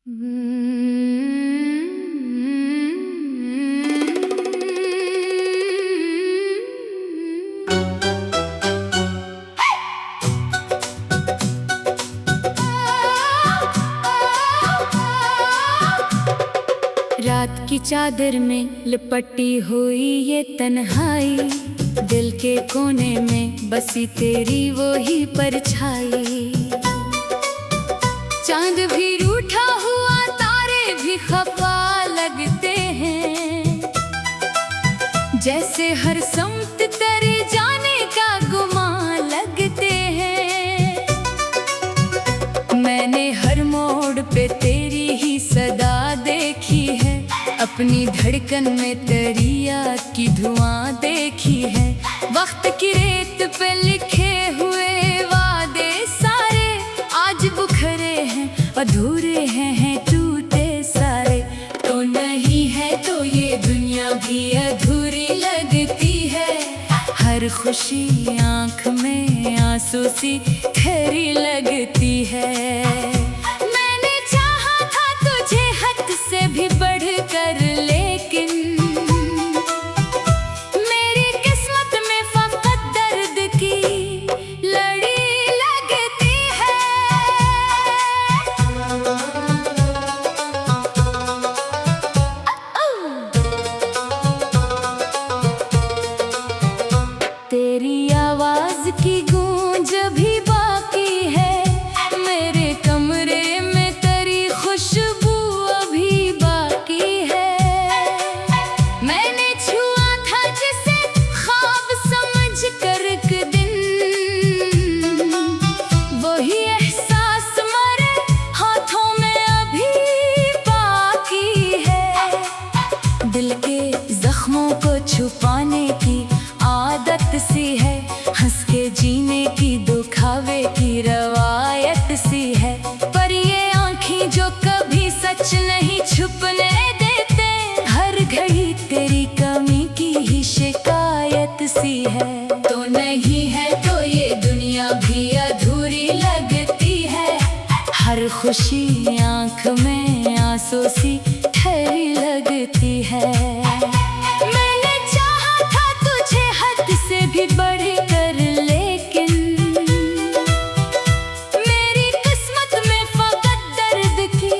रात की चादर में लिपटी हुई ये तन्हाई, दिल के कोने में बसी तेरी वो ही परछाई। चांद भी रूठा हुआ, तारे भी खफा लगते हैं, जैसे हर सम्त तेरे जाने का गुमान लगते हैं। मैंने हर मोड़ पे तेरी ही सदा देखी है, अपनी धड़कन में तेरी याद की धुआं देखी है। वक्त की रेत पे लिखे हुए वादे सारे आज बुखरे हैं, अधूरे हैं टूटे सारे। तो नहीं है तो ये दुनिया भी अधूरी लगती है, हर खुशी आँख में आंसू सी ठहरी लगती है। मैंने चाहा था तुझे हद से भी बढ़कर, लेकिन मेरी किस्मत में फकत दर्द की लड़ी लगती है। तेरी आवाज की गूंज भी बाकी है, मेरे कमरे में तेरी खुशबू अभी बाकी है। मैंने छुआ था जिसे ख्वाब समझ कर एक दिन, वही एहसास मेरे हाथों में अभी बाकी है। दिल के जख्मों को छुपाने की आदत सी है, हंस के जीने की दुखावे की रवायत सी है। पर ये आँखें जो कभी सच नहीं छुपने देते, हर घड़ी तेरी कमी की ही शिकायत सी है। तो नहीं है तो ये दुनिया भी अधूरी लगती है, हर खुशी आँख में आंसू सी ठहरी लगती है। से भी बढ़कर, लेकिन मेरी किस्मत में फकत दर्द की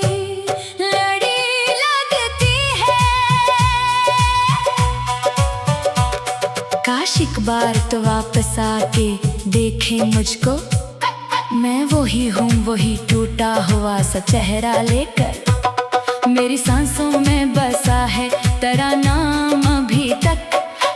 लड़ी लगती है। काश एक बार तो वापस आके देखे मुझको, मैं वही हूँ वही टूटा हुआ सा चेहरा लेकर। मेरी सांसों में बसा है तेरा नाम अभी तक,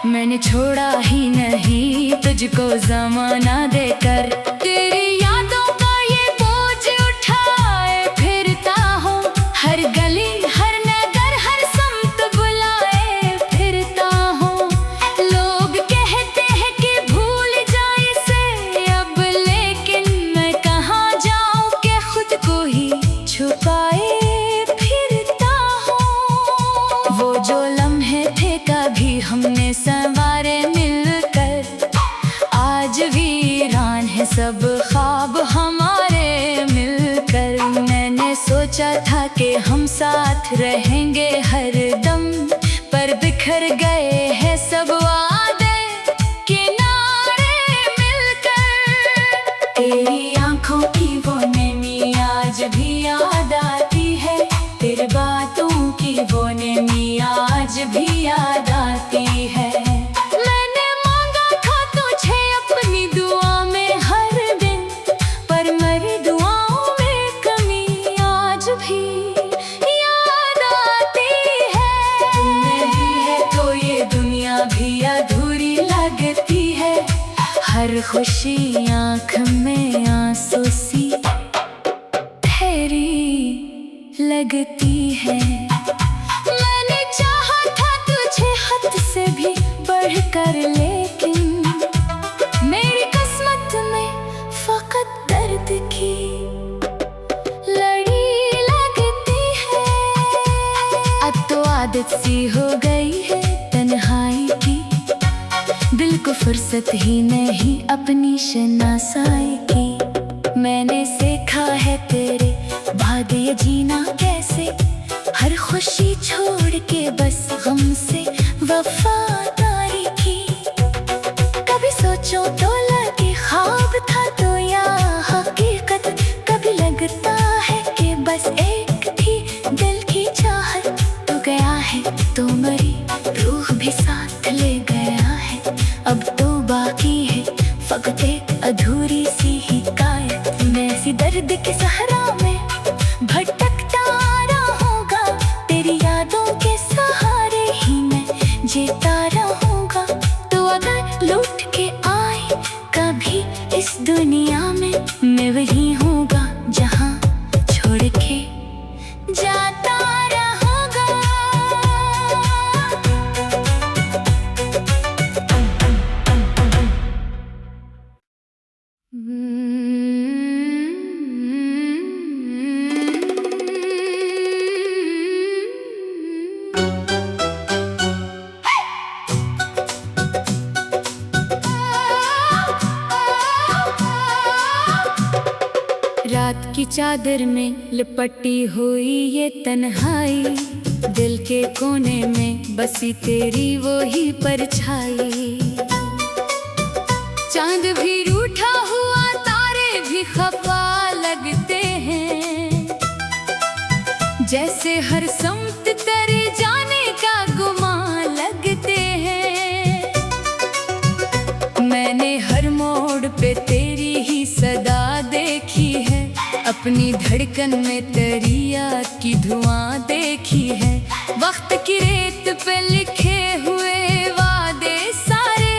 मैंने छोड़ा ही नहीं तुझको ज़माना देकर। तेरी यादों का ये बोझ उठाए फिरता हूँ, हर गली हर नगर हर सम्त बुलाए फिरता हूँ। लोग कहते हैं कि भूल जाए से अब, लेकिन मैं कहाँ जाऊँ कि खुद को ही छुपाए फिरता हूँ। वो जो लम्हे थे कभी हमने संवारे मिलकर, आज वीरान है सब ख्वाब हमारे मिलकर। मैंने सोचा था कि हम साथ रहेंगे हर दम, पर बिखर गए हैं सब वादे किनारे मिलकर। तेरी आंखों की वो नमी आज भी याद आती है, तेरी बातों की वो नमी आज भी याद आती है। मैंने मांगा था तुझे अपनी दुआ में हर दिन, पर मेरी दुआओं में कमी आज भी याद आती है। नहीं है तो ये दुनिया भी अधूरी लगती है, हर खुशी आँख में आंसू सी ठहरी लगती है। मैंने चाहा था तुझे हद से भी बढ़कर, लेकिन मेरी किस्मत में फकत दर्द की लड़ी लगती है। अब तो आदत सी हो गई है तन्हाई की, दिल को फुर्सत ही नहीं अपनी शनासाई की। मैंने सीखा है तेरे बाद ये जीना कैसे, हर खुशी छोड़ के बस गम से वफादारी की। कभी सोचो तो लगे ख्वाब था तो या हकीकत, कभी लगता है कि बस एक थी दिल की चाहत। तो गया है तो मरी रूह भी साथ ले गया है, अब तो बाकी है फकत एक अधूरी सी हिकायत। मैं सी दर्द के सहरा में भटकता रहूंगा, तेरी यादों के सहारे ही मैं जीता रहूंगा। तो अगर लौट के आए कभी इस दुनिया में, मैं वही होऊंगा जहां छोड़ के जाता रहूंगा। रात की चादर में लिपटी हुई ये तन्हाई, दिल के कोने में बसी तेरी वो ही परछाई। चांद भी रूठा हुआ, तारे भी खफा लगते हैं, जैसे हर समत तेरे जाने का गुमान लगते हैं। मैंने हर मोड़ पे तेरी ही सदा देखी है, अपनी धड़कन में तेरी याद की धुआं देखी है। वक्त की रेत पे लिखे हुए वादे सारे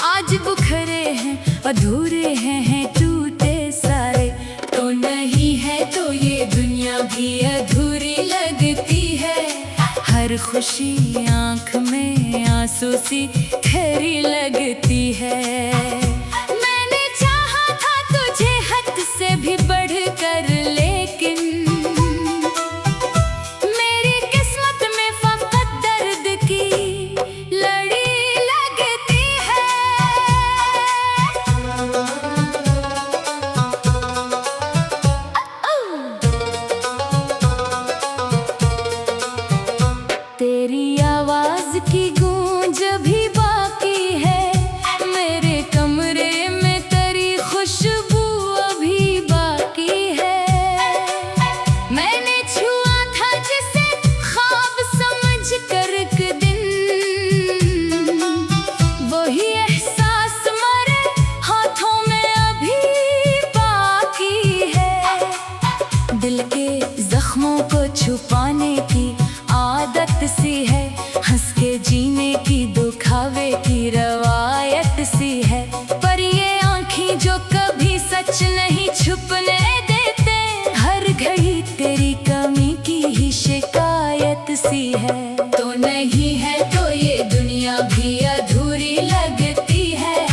आज बुखरे हैं, अधूरे हैं टूटे सारे। तो नहीं है तो ये दुनिया भी अधूरी लगती है, हर खुशी आंख में आंसू सी ठहरी लगती है। मैंने चाहा था तुझे हद से भी बढ़कर, लेकिन मेरी किस्मत में फकत दर्द की लड़ी लगती है। तेरी आवाज की गूंज भी बाकी है, मेरे कमरे में तेरी खुशबू अभी बाकी है। मैंने छुआ था जिसे ख्वाब समझ कर एक दिन, वही एहसास मरे हाथों में अभी बाकी है। दिल के जख्मों को छुपाने की आदत सी है, हंस के जीने की दुखावे की रवायत सी है। पर ये आँखें जो कभी सच नहीं छुपने देते, हर घड़ी तेरी कमी की ही शिकायत सी है। तो नहीं है तो ये दुनिया भी अधूरी लगती है,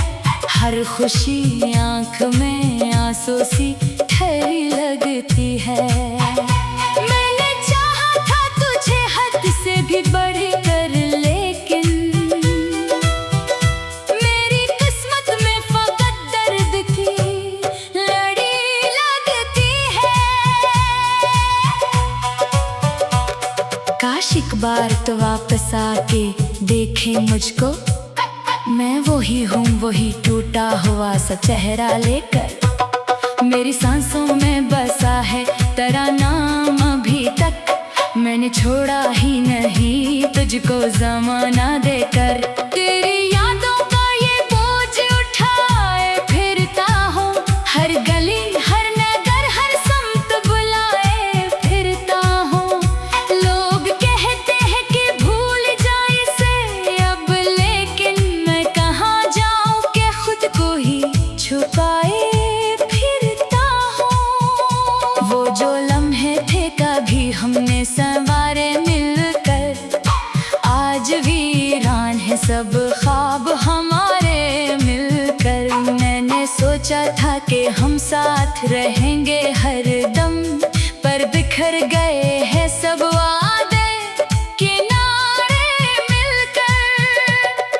हर खुशी आँख में आंसू सी ठहरी लगती है। मैंने चाहा था तुझे हद से भी बढ़कर, लेकिन मेरी किस्मत में फकत दर्द की लड़ी लगती है। काश एक बार तो वापस आके देखे मुझको, मैं वही हूँ वही टूटा हुआ सा चेहरा लेकर। मेरी सांसों में बसा है तेरा नाम अभी तक, मैंने छोड़ा ही नहीं तुझको ज़माना देकर। तेरी यादों का ये बोझ उठाए फिरता हूँ, हर गली हर नगर हर समत बुलाए फिरता हूँ। लोग कहते हैं कि भूल जाए से अब, लेकिन मैं कहाँ जाऊँ कि खुद को ही छुपाए फिरता हूँ। वो जो लम्हे थे कभी हमने संवारे मिलकर, आज वीरान है सब ख्वाब हमारे मिलकर। मैंने सोचा था कि हम साथ रहेंगे हर दम, पर बिखर गए हैं सब वादे किनारे मिलकर।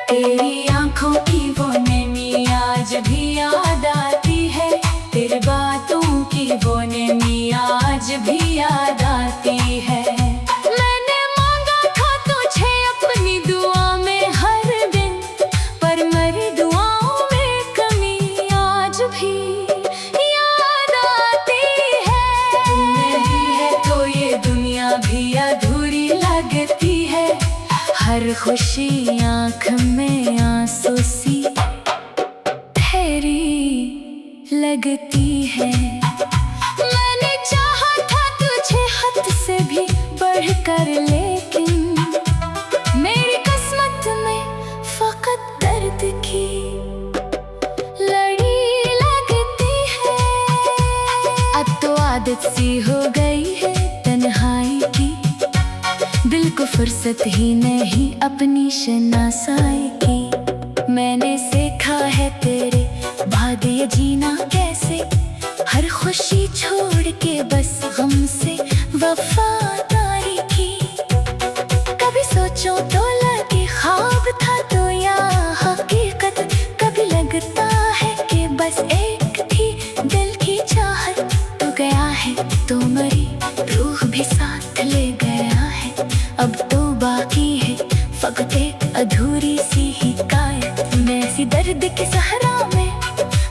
तेरी आंखों की वो नमी आज भी याद आती है, तेरी बातों की वो नमी आज भी याद हर खुशी आँख में आंसू सी ठहरी लगती है। मैंने चाहा था तुझे हद से भी बढ़कर, लेकिन मेरी किस्मत में फकत दर्द की लड़ी लगती है। अब तो आदत सी हो गई है तन्हाई की, दिल को फुर्सत ही नहीं अपनी शनासाई की। मैंने सीखा है तेरे बाद ये जीना कैसे, हर खुशी छोड़ के बस गम से वफादारी की। कभी सोचो तो लगे ख्वाब था तो या हकीकत, कभी लगता है कि बस एक थी दिल की चाहत। तो गया है तो मरी रूह भी साथ ले गया है, अब तो बाकी है फकत एक अधूरी सी हिकायत। मैं इसी दर्द के सहरा में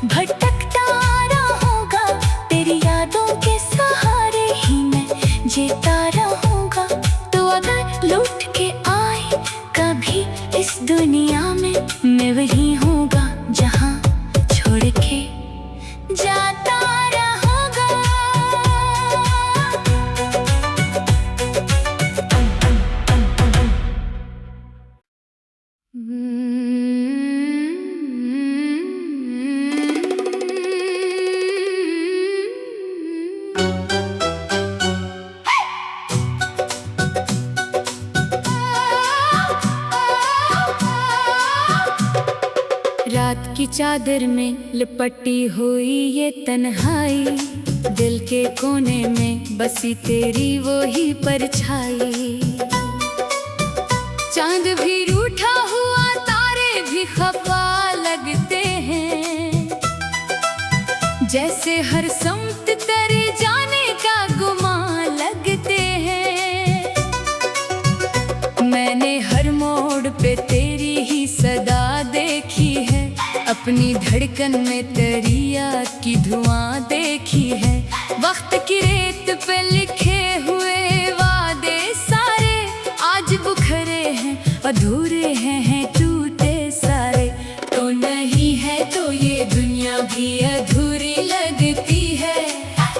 भटकता रहूंगा, तेरी यादों के सहारे ही मैं जीता रहूंगा। तो अगर लौट के आए कभी इस दुनिया में, मैं वही होऊंगा जहां छोड़ के जाता रहूंगा। रात की चादर में लिपटी हुई ये तन्हाई, दिल के कोने में बसी तेरी वो ही परछाई। चांद भी रूठा हुआ, तारे भी खफा लगते हैं, जैसे हर समत तेरे जाने का गुमान लगते हैं। मैंने हर मोड़ पे तेरी ही सदा देखी है, अपनी धड़कन में दरिया की धुआं देखी है। वक्त की रेत पे लिखे हुए वादे सारे आज बुखरे हैं, अधूरे हैं टूटे सारे। तो नहीं है तो ये दुनिया भी अधूरी लगती है,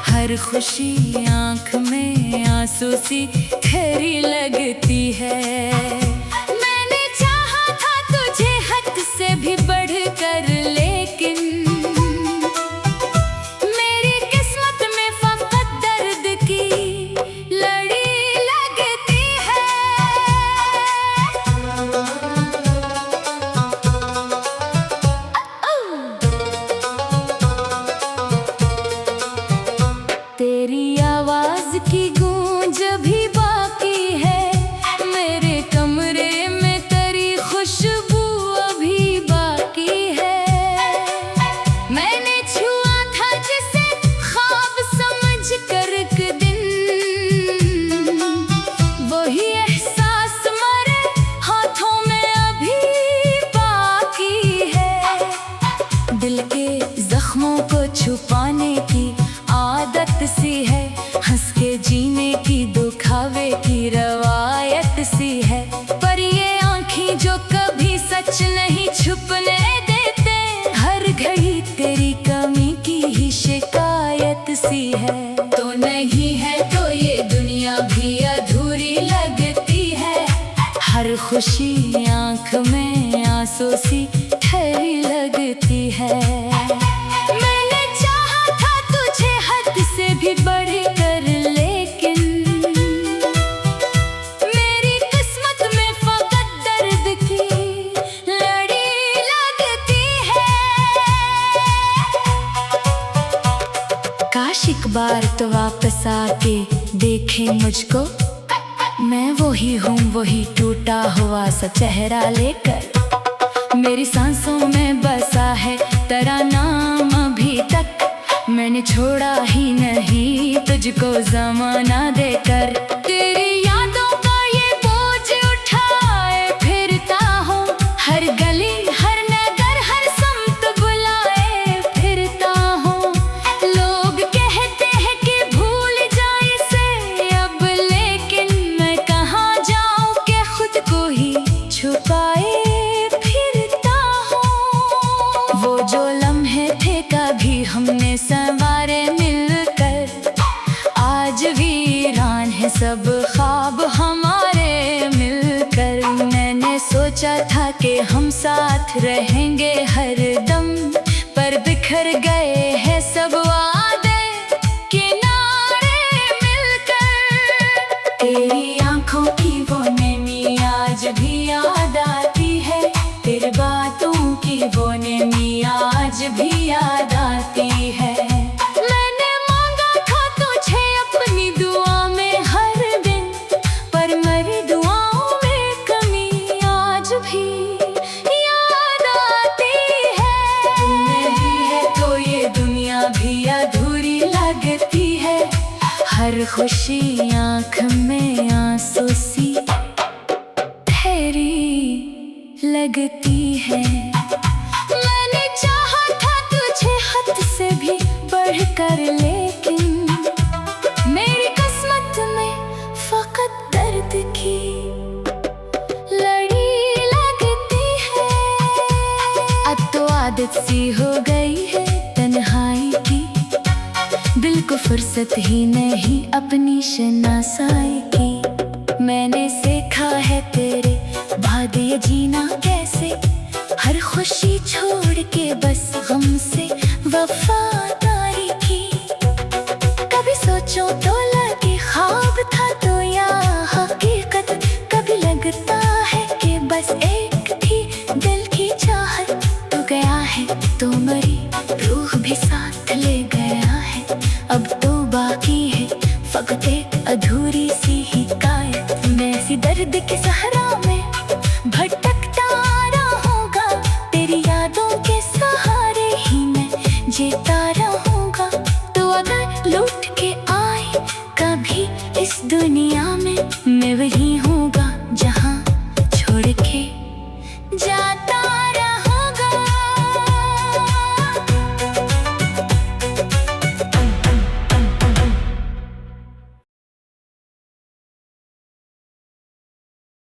हर खुशी आँख में आंसू सी ठहरी लगती है। मैंने चाहा था तुझे हद से भी बढ़कर, लेकिन मेरी किस्मत में फकत दर्द की लड़ी लगती है। तेरी आवाज की गूंज भी बाकी है, मेरे कमरे में तेरी खुशबू अभी बाकी है। मैंने छुआ था जिसे ख्वाब समझ कर एक दिन, वही एहसास मरे हाथों में अभी बाकी है। दिल के जख्मों को छुपाने की आदत सी है, हंस के जीने की दुखावे की रवायत सी है। पर ये आँखें जो कभी सच नहीं छुपने देते, हर घड़ी तेरी कमी की ही शिकायत सी है। तो नहीं है तो ये दुनिया भी अधूरी लगती है, हर खुशी आँख में आंसू सी ठहरी लगती है। मैंने चाहा था तुझे हद से भी बढ़कर, लेकिन मेरी किस्मत में फकत दर्द की लड़ी लगती है। काश एक बार तो वापस आके देखे मुझको, मैं वही हूँ वही टूटा हुआ सा चेहरा लेकर। मेरी सांसों में बसा है तेरा नाम अभी तक, मैंने छोड़ा ही नहीं तुझको ज़माना देकर। तेरी यादों का ये बोझ उठाए फिरता हूँ, हर गली हर नगर हर समत बुलाए फिरता हूँ। लोग कहते हैं कि भूल जाए से अब, लेकिन मैं कहाँ जाऊँ कि खुद को ही सब ख्वाब हमारे मिलकर। मैंने सोचा था कि हम साथ रहेंगे हर दम, पर बिखर गए हैं सब वादे किनारे मिलकर। तेरी आंखों की वो नमी आज भी याद आती है, तेरी बातों की वो नमी आज भी याद आती है। मैंने मांगा था तुझे अपनी दुआ में हर दिन, पर मेरी दुआओं में कमी आज भी याद आती है। तू नहीं है तो ये दुनिया भी अधूरी लगती है, हर खुशी आँख में आंसू सी ठहरी लगती है। मैंने चाहा था तुझे हद से भी बढ़कर, लेकिन मेरी किस्मत में फकत दर्द की लड़ी लगती है। अब तो आदत सी हो गई है तन्हाई की, दिल को फुर्सत ही नहीं अपनी शनासाई की। मैंने सीखा है तेरे बाद ये जीना कैसे, हर खुशी छोड़ के बस गम से वफादारी की। कभी सोचो तो लगे ख्वाब था तो या हकीकत, कभी लगता है कि बस एक थी दिल की चाहत। तो गया है तो मरी रूह भी साथ ले गया है, अब तो बाकी है फकत एक अधूरी सी हिकायत। मैं सी दर्द के सहरा में भटकता रहूंगा, तेरी यादों के सहारे ही मैं जीती